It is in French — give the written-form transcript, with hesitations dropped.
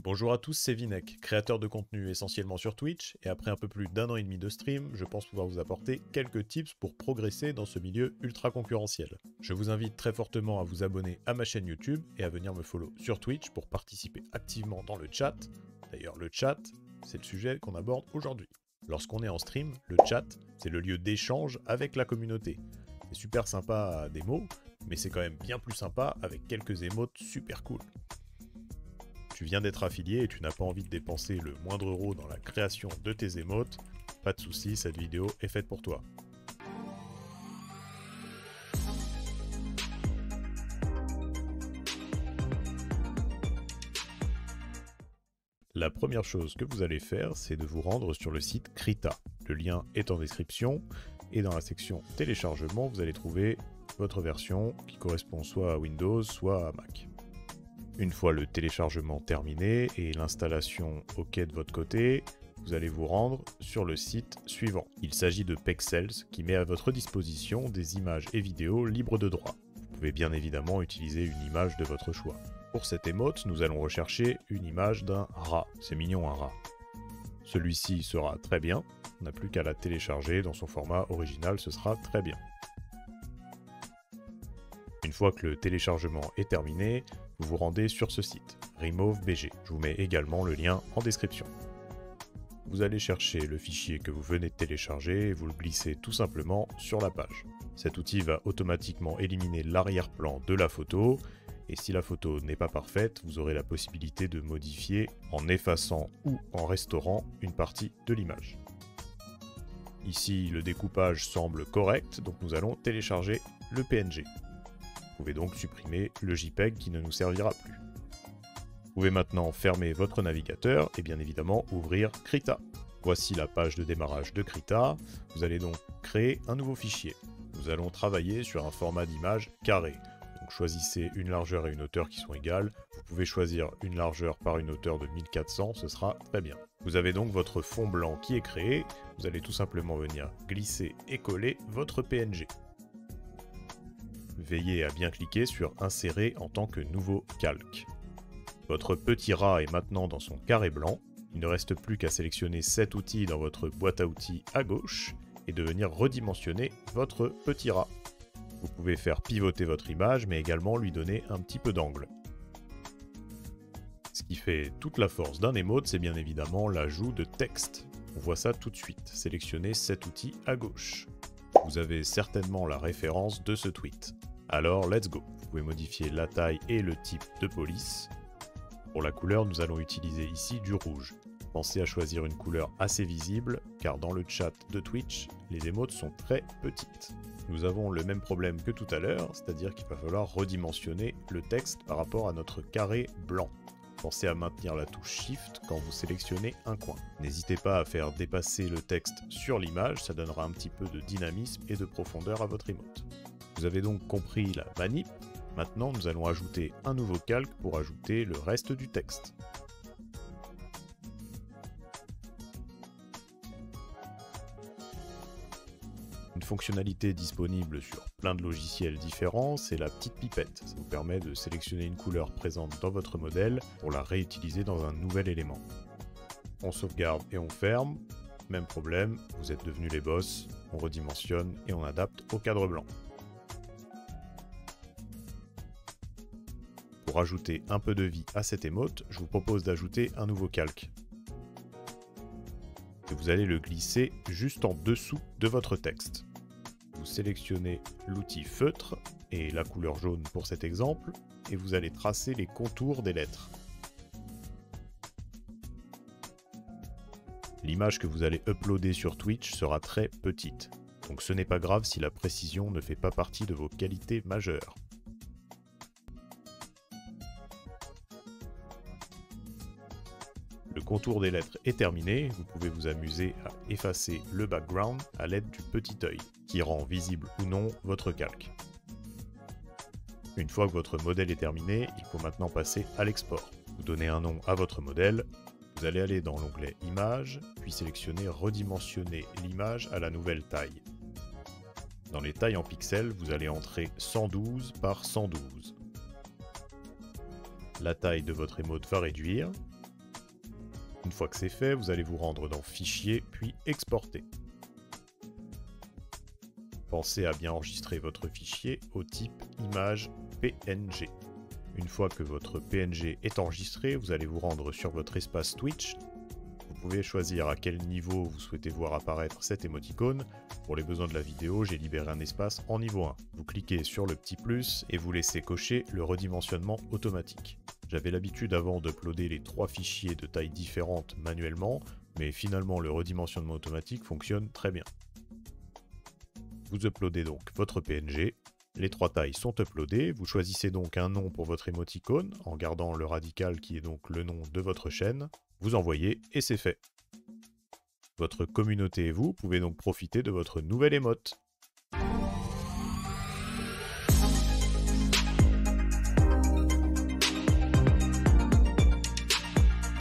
Bonjour à tous, c'est Vinek, créateur de contenu essentiellement sur Twitch, et après un peu plus d'un an et demi de stream, je pense pouvoir vous apporter quelques tips pour progresser dans ce milieu ultra concurrentiel. Je vous invite très fortement à vous abonner à ma chaîne YouTube et à venir me follow sur Twitch pour participer activement dans le chat. D'ailleurs, le chat, c'est le sujet qu'on aborde aujourd'hui. Lorsqu'on est en stream, le chat, c'est le lieu d'échange avec la communauté. C'est super sympa des mots, mais c'est quand même bien plus sympa avec quelques émotes super cool. Tu viens d'être affilié et tu n'as pas envie de dépenser le moindre euro dans la création de tes émotes, pas de soucis, cette vidéo est faite pour toi. La première chose que vous allez faire, c'est de vous rendre sur le site Krita. Le lien est en description et dans la section téléchargement, vous allez trouver votre version qui correspond soit à Windows, soit à Mac. Une fois le téléchargement terminé et l'installation OK de votre côté, vous allez vous rendre sur le site suivant. Il s'agit de Pexels qui met à votre disposition des images et vidéos libres de droit. Vous pouvez bien évidemment utiliser une image de votre choix. Pour cette émote, nous allons rechercher une image d'un rat. C'est mignon un rat. Celui-ci sera très bien, on n'a plus qu'à la télécharger dans son format original, ce sera très bien. Une fois que le téléchargement est terminé, vous vous rendez sur ce site, RemoveBG. Je vous mets également le lien en description. Vous allez chercher le fichier que vous venez de télécharger et vous le glissez tout simplement sur la page. Cet outil va automatiquement éliminer l'arrière-plan de la photo et si la photo n'est pas parfaite, vous aurez la possibilité de modifier en effaçant ou en restaurant une partie de l'image. Ici, le découpage semble correct, donc nous allons télécharger le PNG. Vous pouvez donc supprimer le JPEG qui ne nous servira plus. Vous pouvez maintenant fermer votre navigateur et bien évidemment ouvrir Krita. Voici la page de démarrage de Krita. Vous allez donc créer un nouveau fichier. Nous allons travailler sur un format d'image carré. Donc choisissez une largeur et une hauteur qui sont égales. Vous pouvez choisir une largeur par une hauteur de 1400, ce sera très bien. Vous avez donc votre fond blanc qui est créé. Vous allez tout simplement venir glisser et coller votre PNG. Veillez à bien cliquer sur Insérer en tant que nouveau calque. Votre petit rat est maintenant dans son carré blanc. Il ne reste plus qu'à sélectionner cet outil dans votre boîte à outils à gauche et de venir redimensionner votre petit rat. Vous pouvez faire pivoter votre image mais également lui donner un petit peu d'angle. Ce qui fait toute la force d'un emote, c'est bien évidemment l'ajout de texte. On voit ça tout de suite. Sélectionnez cet outil à gauche. Vous avez certainement la référence de ce tweet. Alors, let's go. Vous pouvez modifier la taille et le type de police. Pour la couleur, nous allons utiliser ici du rouge. Pensez à choisir une couleur assez visible, car dans le chat de Twitch, les émotes sont très petites. Nous avons le même problème que tout à l'heure, c'est-à-dire qu'il va falloir redimensionner le texte par rapport à notre carré blanc. Pensez à maintenir la touche Shift quand vous sélectionnez un coin. N'hésitez pas à faire dépasser le texte sur l'image, ça donnera un petit peu de dynamisme et de profondeur à votre emote. Vous avez donc compris la manip. Maintenant, nous allons ajouter un nouveau calque pour ajouter le reste du texte. Une fonctionnalité disponible sur plein de logiciels différents, c'est la petite pipette. Ça vous permet de sélectionner une couleur présente dans votre modèle pour la réutiliser dans un nouvel élément. On sauvegarde et on ferme. Même problème, vous êtes devenus les boss. On redimensionne et on adapte au cadre blanc. Pour ajouter un peu de vie à cette émote, je vous propose d'ajouter un nouveau calque. Et vous allez le glisser juste en dessous de votre texte. Vous sélectionnez l'outil feutre et la couleur jaune pour cet exemple, et vous allez tracer les contours des lettres. L'image que vous allez uploader sur Twitch sera très petite, donc ce n'est pas grave si la précision ne fait pas partie de vos qualités majeures. Le contour des lettres est terminé, vous pouvez vous amuser à effacer le background à l'aide du petit œil, qui rend visible ou non votre calque. Une fois que votre modèle est terminé, il faut maintenant passer à l'export. Vous donnez un nom à votre modèle, vous allez aller dans l'onglet Images, puis sélectionner Redimensionner l'image à la nouvelle taille. Dans les tailles en pixels, vous allez entrer 112 par 112. La taille de votre emote va réduire. Une fois que c'est fait, vous allez vous rendre dans Fichier, puis Exporter. Pensez à bien enregistrer votre fichier au type image PNG. Une fois que votre PNG est enregistré, vous allez vous rendre sur votre espace Twitch. Vous pouvez choisir à quel niveau vous souhaitez voir apparaître cette émoticône. Pour les besoins de la vidéo, j'ai libéré un espace en niveau 1. Vous cliquez sur le petit plus et vous laissez cocher le redimensionnement automatique. J'avais l'habitude avant d'uploader les 3 fichiers de tailles différentes manuellement, mais finalement le redimensionnement automatique fonctionne très bien. Vous uploadez donc votre PNG, les 3 tailles sont uploadées, vous choisissez donc un nom pour votre émoticône, en gardant le radical qui est donc le nom de votre chaîne, vous envoyez et c'est fait. Votre communauté et vous pouvez donc profiter de votre nouvelle émote.